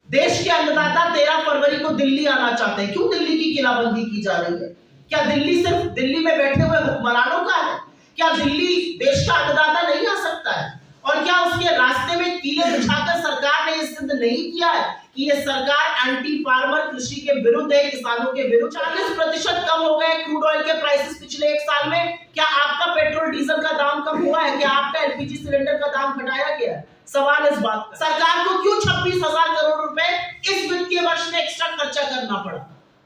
देश के अन्नदाता 13 फरवरी को दिल्ली आना चाहते हैं। क्यों दिल्ली की किलाबंदी की जा रही है? क्या दिल्ली सिर्फ दिल्ली में बैठे हुए हुक्मरानों का है? क्या दिल्ली देश का अन्नदाता नहीं आ सकता है? और क्या उसके रास्ते में कीले बिछाकर सरकार ने यह सिद्ध नहीं किया है कि यह सरकार एंटी फार्मर कृषि के विरुद्ध है, किसानों के विरुद्ध? 40% कम हो गए क्रूड ऑयल के प्राइसेस पिछले एक साल में। क्या आपका पेट्रोल डीजल का दाम कम हुआ है? क्या आपका एलपीजी सिलेंडर का दाम घटाया गया है? सवाल इस बात का। सरकार को क्यों 26,000 करोड़ रुपए इस वित्तीय वर्ष में एक्स्ट्रा खर्चा करना पड़ा?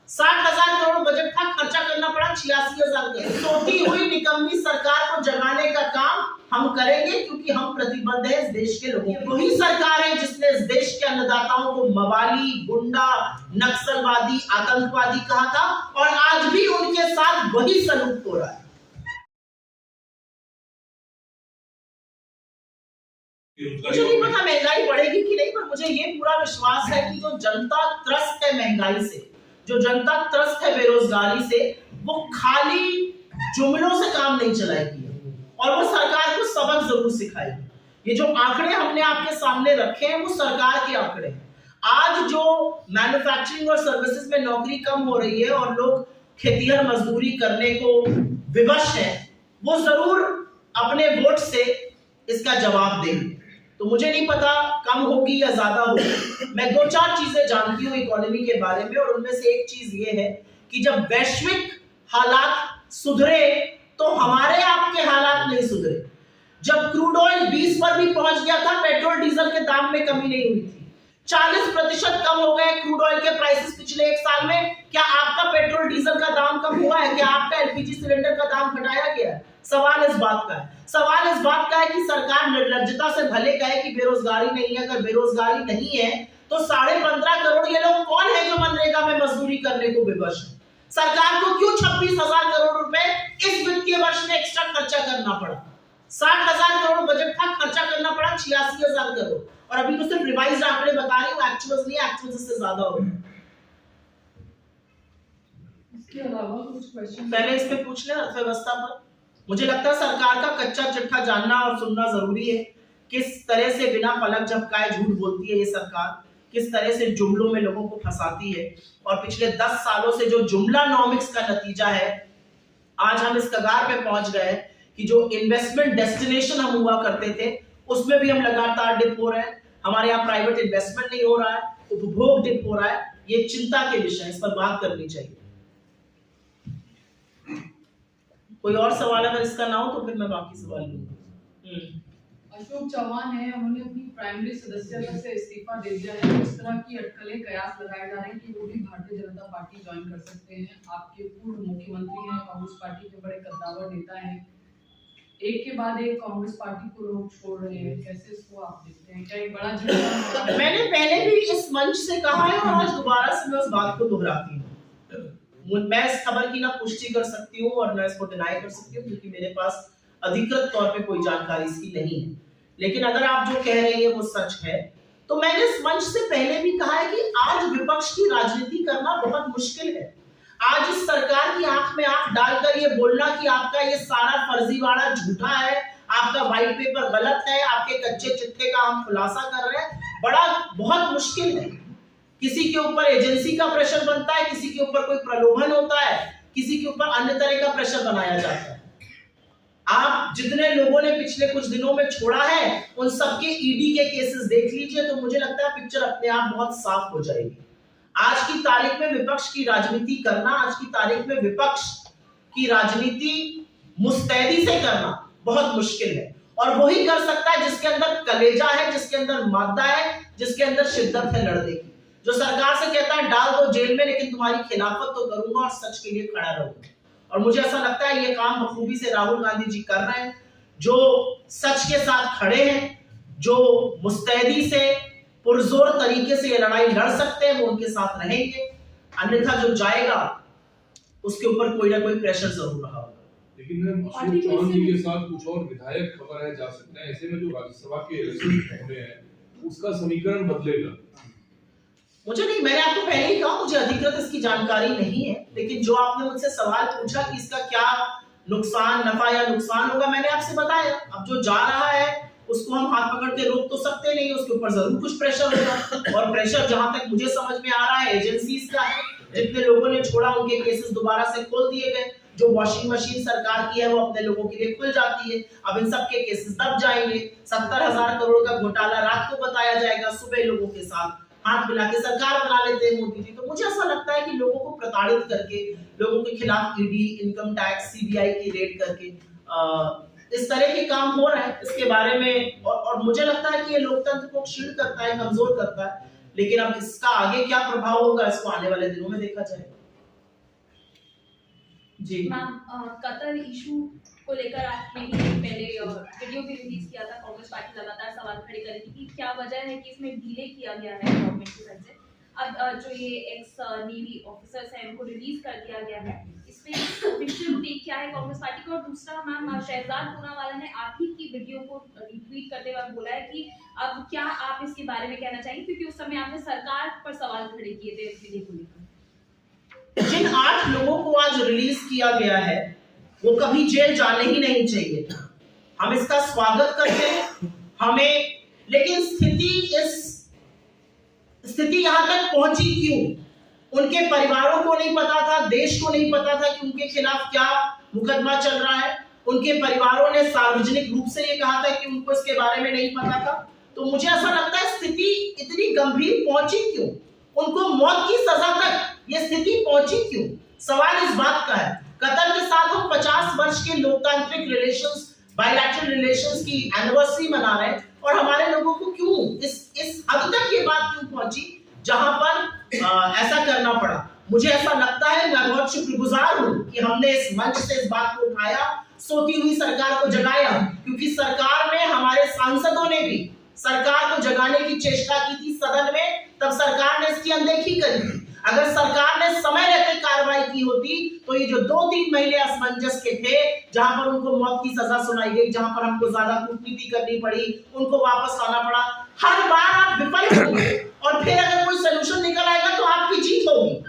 60,000 करोड़ बजट था, खर्चा करना पड़ा 86,000 करोड़। सोती हुई निकम्मी सरकार को जगाने का काम हम करेंगे, क्योंकि हम प्रतिबद्ध हैं इस देश के लोगों के। वही सरकार है जिसने इस देश के अन्नदाताओं को मवाली, गुंडा, नक्सलवादी, आतंकवादी कहा था, और आज भी उनके साथ वही सलूक हो रहा है। मुझे नहीं पता महंगाई बढ़ेगी कि नहीं, पर मुझे ये पूरा विश्वास है कि जो जनता त्रस्त है महंगाई से, जो जनता त्रस्त है बेरोजगारी से, वो खाली जुमलों से काम नहीं चलाएगी और वो सरकार को सबक जरूर सिखाएगी। ये जो आंकड़े हमने आपके सामने रखे हैं वो सरकार के आंकड़े हैं। आज जो मैन्युफैक्चरिंग और सर्विसेज में नौकरी कम हो रही है और लोग खेतिहर मजदूरी करने को विवश हैं, वो जरूर अपने वोट से इसका जवाब देंगे। तो मुझे नहीं पता कम होगी या ज्यादा होगी। मैं 2-4 चीजें जानती हूँ इकोनॉमी के बारे में, और उनमें से एक चीज ये है कि जब वैश्विक हालात सुधरे तो हमारे आपके हालात नहीं सुधरे। जब क्रूड ऑयल 20 पर भी पहुंच गया था, पेट्रोल डीजल के दाम में कमी नहीं हुई थी। 40% कम हो गए क्रूड ऑयल के प्राइसेस पिछले एक साल में। क्या आपका पेट्रोल डीजल का दाम कम हुआ है? क्या आपका एलपीजी सिलेंडर का दाम घटाया गया है? सवाल इस बात का है। सवाल इस बात का है कि सरकार निर्लज्जता से भले कहे कि बेरोजगारी नहीं है। अगर बेरोजगारी नहीं है तो 15.5 करोड़ ये लोग कौन है जो मनरेगा में मजदूरी करने को विवश है? सरकार को क्यों 26,000 करोड़ रुपए इस वित्तीय वर्ष में एक्स्ट्रा खर्चा करना पड़ा? 60,000 करोड़ बजट था, खर्चा करना पड़ा 86,000 करोड़। और अभी तो सिर्फ रिवाइज्ड आंकड़े बता रही हूँ, एक्चुअल्स नहीं, एक्चुअल्स से ज्यादा हो गया। इसके अलावा कुछ क्वेश्चन पहले इस पे पूछ लें अर्थव्यवस्था पर। मुझे लगता है सरकार का कच्चा चिट्ठा जानना और सुनना जरूरी है। किस तरह से बिना पलक झपकाए झूठ बोलती है ये सरकार, किस तरह से जुमलों में लोगों को फंसाती है, और पिछले 10 सालों से जो जुमला नॉमिक्स का नतीजा है, आज हम इस कगार पे पहुंच गए कि जो इन्वेस्टमेंट डेस्टिनेशन हम हुआ करते थे उसमें भी हम लगातार डिप हो रहे हैं। हमारे यहाँ प्राइवेट इन्वेस्टमेंट नहीं हो रहा है, उपभोग डिप हो रहा है। ये चिंता के विषय, इस पर बात करनी चाहिए। कोई और सवाल अगर इसका ना हो तो फिर मैं बाकी सवाल लूंगा। अशोक चौहान है, उन्होंने अपनी प्राइमरी सदस्यता से इस्तीफा दे दिया है। इस तरह की अटकलें कयास लगाए जा रहे हैं कि वो भी भारतीय जनता पार्टी ज्वाइन कर सकते हैं। आपके पूर्व मुख्यमंत्री हैं, कांग्रेस पार्टी के बड़े कद्दावर नेता हैं, एक के बाद एक कांग्रेस पार्टी को लोग छोड़ रहे हैं, कैसे इसको आप देखते हैं? क्या एक बड़ा झटका? मैंने पहले भी इस मंच से कहा है और आज दोबारा से मैं उस बात को दोहराती हूँ। मैं इस खबर की ना पुष्टि कर सकती हूँ और ना इसको डिनाई कर सकती हूँ, क्योंकि मेरे पास अधिकृत तौर पे कोई जानकारी इसकी नहीं है। लेकिन अगर आप जो कह रहे हैं वो सच है, तो मैंने इस मंच से पहले भी कहा है कि आज विपक्ष की राजनीति करना बहुत मुश्किल है। आज इस सरकार की आंख में आंख डालकर ये बोलना कि आपका ये सारा फर्जीवाड़ा झूठा है, आपका व्हाइट पेपर गलत है, आपके कच्चे चिट्ठे का हम खुलासा कर रहे हैं, बहुत मुश्किल है। किसी के ऊपर एजेंसी का प्रेशर बनता है, किसी के ऊपर कोई प्रलोभन होता है, किसी के ऊपर अन्य तरह का प्रेशर बनाया जाता है। आप जितने लोगों ने पिछले कुछ दिनों में छोड़ा है उन सबके ईडी के केसेस देख लीजिए, तो मुझे लगता है पिक्चर अपने आप बहुत साफ हो जाएगी। आज की तारीख में विपक्ष की राजनीति करना, आज की तारीख में विपक्ष की राजनीति मुस्तैदी से करना बहुत मुश्किल है, और वही कर सकता है जिसके अंदर कलेजा है, जिसके अंदर मादा है, जिसके अंदर शिद्दत है लड़ने की। जो सरकार से कहता है डाल दो जेल में, लेकिन तुम्हारी खिलाफत तो करूंगा और सच के लिए खड़ा रहूंगा। और मुझे ऐसा लगता है ये काम बखूबी से राहुल गांधी जी कर रहे हैं, जो सच के साथ खड़े हैं, जो मुस्तैदी से पुरजोर तरीके से ये लड़ाई लड़ सकते हैं, वो उनके साथ रहेंगे। अन्यथा जो जाएगा उसके ऊपर कोई ना कोई प्रेशर जरूर रहा होगा। लेकिन अशोक चौहान जी के साथ कुछ और विधायक खबर है जा सकते हैं, ऐसे में जो राज्यसभा के इलेक्शन होने हैं उसका समीकरण बदलेगा। मुझे नहीं, मैंने आपको पहले ही कहा मुझे अधिकृत इसकी जानकारी नहीं है, लेकिन जो आपने मुझसे सवाल पूछा कि इसका क्या नुकसान, नफा या नुकसान होगा, मैंने आपसे बताया। अब जो जा रहा है उसको हम हाथ पकड़ के रोक तो सकते नहीं, उसके ऊपर जरूर कुछ प्रेशर होगा। और प्रेशर जहां तक मुझे समझ में आ रहा है एजेंसीज का है, जितने लोगों ने छोड़ा उनके केसेस दोबारा से खोल दिए गए। जो वॉशिंग मशीन सरकार की है वो अपने लोगों के लिए खुल जाती है। अब इन सब के केसेस दब जाएंगे। 70,000 करोड़ का घोटाला रात को बताया जाएगा, सुबह लोगों के साथ हाथ मिला के सरकार बना लेते हैं मोदी जी। तो मुझे ऐसा लगता है कि लोगों को प्रताड़ित करके, लोगों के खिलाफ ईडी, इनकम टैक्स, सीबीआई की रेड करके इस तरह के काम हो रहे हैं। इसके बारे में और मुझे लगता है कि ये लोकतंत्र को क्षीण करता है, कमजोर करता है। लेकिन अब इसका आगे क्या प्रभाव होगा, इसको आने वाले दिनों में देखा जाएगा। जी मैम, कतर इशू को लेकर आपने भी पहले वीडियो भी रिलीज किया था। कांग्रेस पार्टी लगातार सवाल खड़े कर रही थी कि क्या वजह है कि इसमें डिले किया गया है गवर्नमेंट की तरफ से। अब जो ये एक्स नेवी ऑफिसर्स हैं उनको रिलीज कर दिया गया है, इस पे ऑफिशियल टेक क्या है कांग्रेस पार्टी का? और दूसरा मैम, शहजाद पूनावाला ने आप ही की वीडियो को रिट्वीट करते हुए बोला है कि अब क्या आप इसके बारे में कहना चाहेंगे, क्योंकि उस समय आपने सरकार पर सवाल खड़े किए थे इस वीडियो को लेकर। जिन 8 लोगों को आज रिलीज किया गया है वो कभी जेल जाने ही नहीं चाहिए था। हम इसका स्वागत करते हैं हमें, लेकिन स्थिति यहां तक पहुंची क्यों? उनके परिवारों को नहीं पता था, देश को नहीं पता था कि उनके खिलाफ क्या मुकदमा चल रहा है। उनके परिवारों ने सार्वजनिक रूप से ये कहा था कि उनको इसके बारे में नहीं पता था। तो मुझे ऐसा लगता है स्थिति इतनी गंभीर पहुंची क्यों, उनको मौत की सजा तक ये स्थिति पहुंची क्यों? सवाल इस बात का है। कतर के साथ हम 50 वर्ष के लोकतांत्रिक रिलेशंस, बायलैटरल रिलेशंस की एनिवर्सरी मना रहे हैं, और हमारे लोगों को क्यों इस हद तक ये बात क्यों पहुंची जहां पर ऐसा करना पड़ा? मुझे ऐसा लगता है, मैं बहुत शुक्रगुजार हूं कि हमने इस मंच से इस बात को उठाया, सोती हुई सरकार को जगाया, क्योंकि सरकार में हमारे सांसदों ने भी सरकार को जगाने की चेष्टा की थी सदन में, तब सरकार ने इसकी अनदेखी करी थी। अगर सरकार ने समय रहते कार्रवाई की होती तो ये जो 2-3 महीने असमंजस के थे, जहां पर उनको मौत की सजा सुनाई गई, जहां पर हमको ज्यादा कूटनीति करनी पड़ी, उनको वापस लाना पड़ा, हर बार आप विफल होंगे और फिर अगर कोई सलूशन निकल आएगा तो आपकी जीत होगी।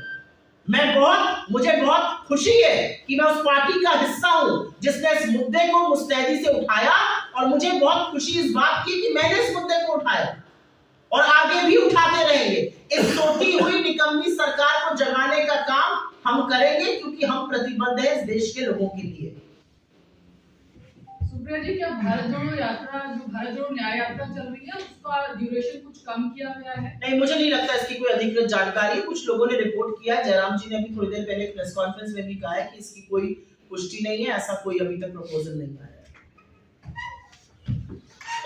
मुझे बहुत खुशी है कि मैं उस पार्टी का हिस्सा हूं जिसने इस मुद्दे को मुस्तैदी से उठाया, और मुझे बहुत खुशी इस बात की कि मैंने इस मुद्दे को उठाया और आगे भी उठाते रहेंगे। इस सोती हुई निकम्मी सरकार को जगाने का काम हम करेंगे, क्योंकि हम प्रतिबद्ध हैं इस देश के लोगों के लिए। सुप्रिया जी, क्या भारत जोड़ो यात्रा, जो भारत जोड़ो न्याय यात्रा चल रही है, उसका ड्यूरेशन कुछ कम किया गया है? नहीं, मुझे नहीं लगता इसकी कोई अधिकृत जानकारी है। कुछ लोगों ने रिपोर्ट किया है, जयराम जी ने अभी थोड़ी देर पहले प्रेस कॉन्फ्रेंस में भी कहा है कि इसकी कोई पुष्टि नहीं है, ऐसा कोई अभी तक प्रपोजल नहीं आया है।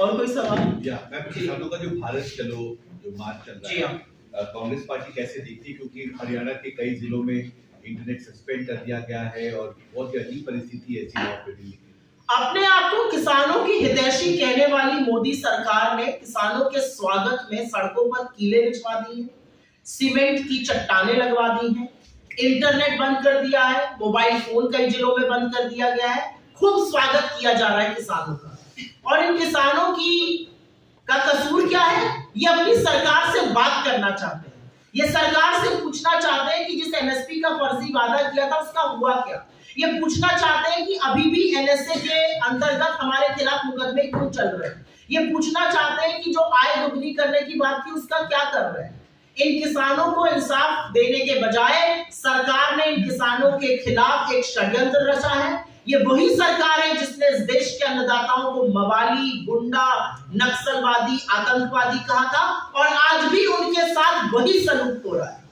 और कोई सवाल? मैं किसानों का जो भारत चलो जो मार्च चल रहा है, कांग्रेस पार्टी कैसे देखती है? क्योंकि हरियाणा के कई जिलों में इंटरनेट सस्पेंड कर दिया गया है और बहुत ही अजीब परिस्थिति है ऐसी वहाँ पे दिल्ली की। अपने आप को किसानों की हितैषी कहने वाली मोदी सरकार ने किसानों के स्वागत में सड़कों पर कीले बिछवा दी हैं, सीमेंट की चट्टानें लगवा दी हैं, इंटरनेट बंद कर दिया है, मोबाइल फोन कई जिलों में बंद कर दिया गया है। खूब स्वागत किया जा रहा है किसानों का, और इन किसानों का कसूर क्या है? ये अपनी सरकार से बात करना चाहते हैं, ये सरकार से पूछना चाहते हैं कि जिस एमएसपी का फर्जी वादा किया था उसका हुआ क्या। ये पूछना चाहते हैं कि अभी भी एनएसए के अंतर्गत हमारे खिलाफ मुकदमे क्यों चल रहे हैं। ये पूछना चाहते हैं कि जो आय दोगुनी करने की बात थी उसका क्या कर रहे हैं। इन किसानों को इंसाफ देने के बजाय सरकार ने इन किसानों के खिलाफ एक षड्यंत्र रचा है। ये वही सरकार है जिसने इस देश के अन्नदाताओं को मवाली, गुंडा, नक्सलवादी, आतंकवादी कहा था, और आज भी उनके साथ वही सलूक हो रहा है।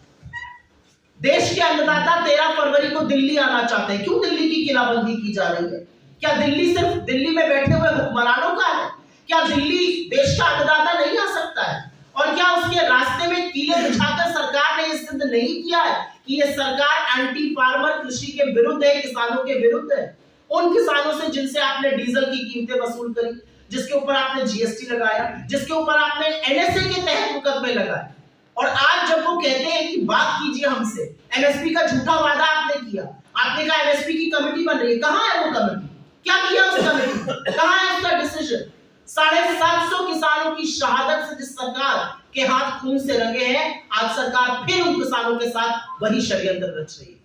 देश के अन्नदाता 13 फरवरी को दिल्ली आना चाहते हैं। क्यों दिल्ली की किलाबंदी की जा रही है? क्या दिल्ली सिर्फ दिल्ली में बैठे हुए हुक्मरानों का है? क्या दिल्ली देश का अन्नदाता नहीं आ सकता है? और क्या उसके रास्ते में कीले बिछाकर सरकार ने यह सिद्ध नहीं किया है कि यह सरकार एंटी फार्मर, कृषि के विरुद्ध है, किसानों के विरुद्ध है? उन किसानों से जिनसे आपने डीजल की कीमतें वसूल करी, जिसके ऊपर आपने जीएसटी लगाया, जिसके ऊपर आपने एनएसए के तहत मुकदमे लगाए, और आज जब वो कहते हैं कि बात कीजिए हमसे, एमएसपी का झूठा वादा आपने किया, आपने कहा एमएसपी की कमेटी बन रही है, कहां है वो कमेटी? क्या किया उस कमेटी? कहां है उसका डिसीजन? 750 किसानों की शहादत से जिस सरकार के हाथ खून से रंगे हैं, आज सरकार फिर उन किसानों के साथ वही षड्यंत्र रच रही है।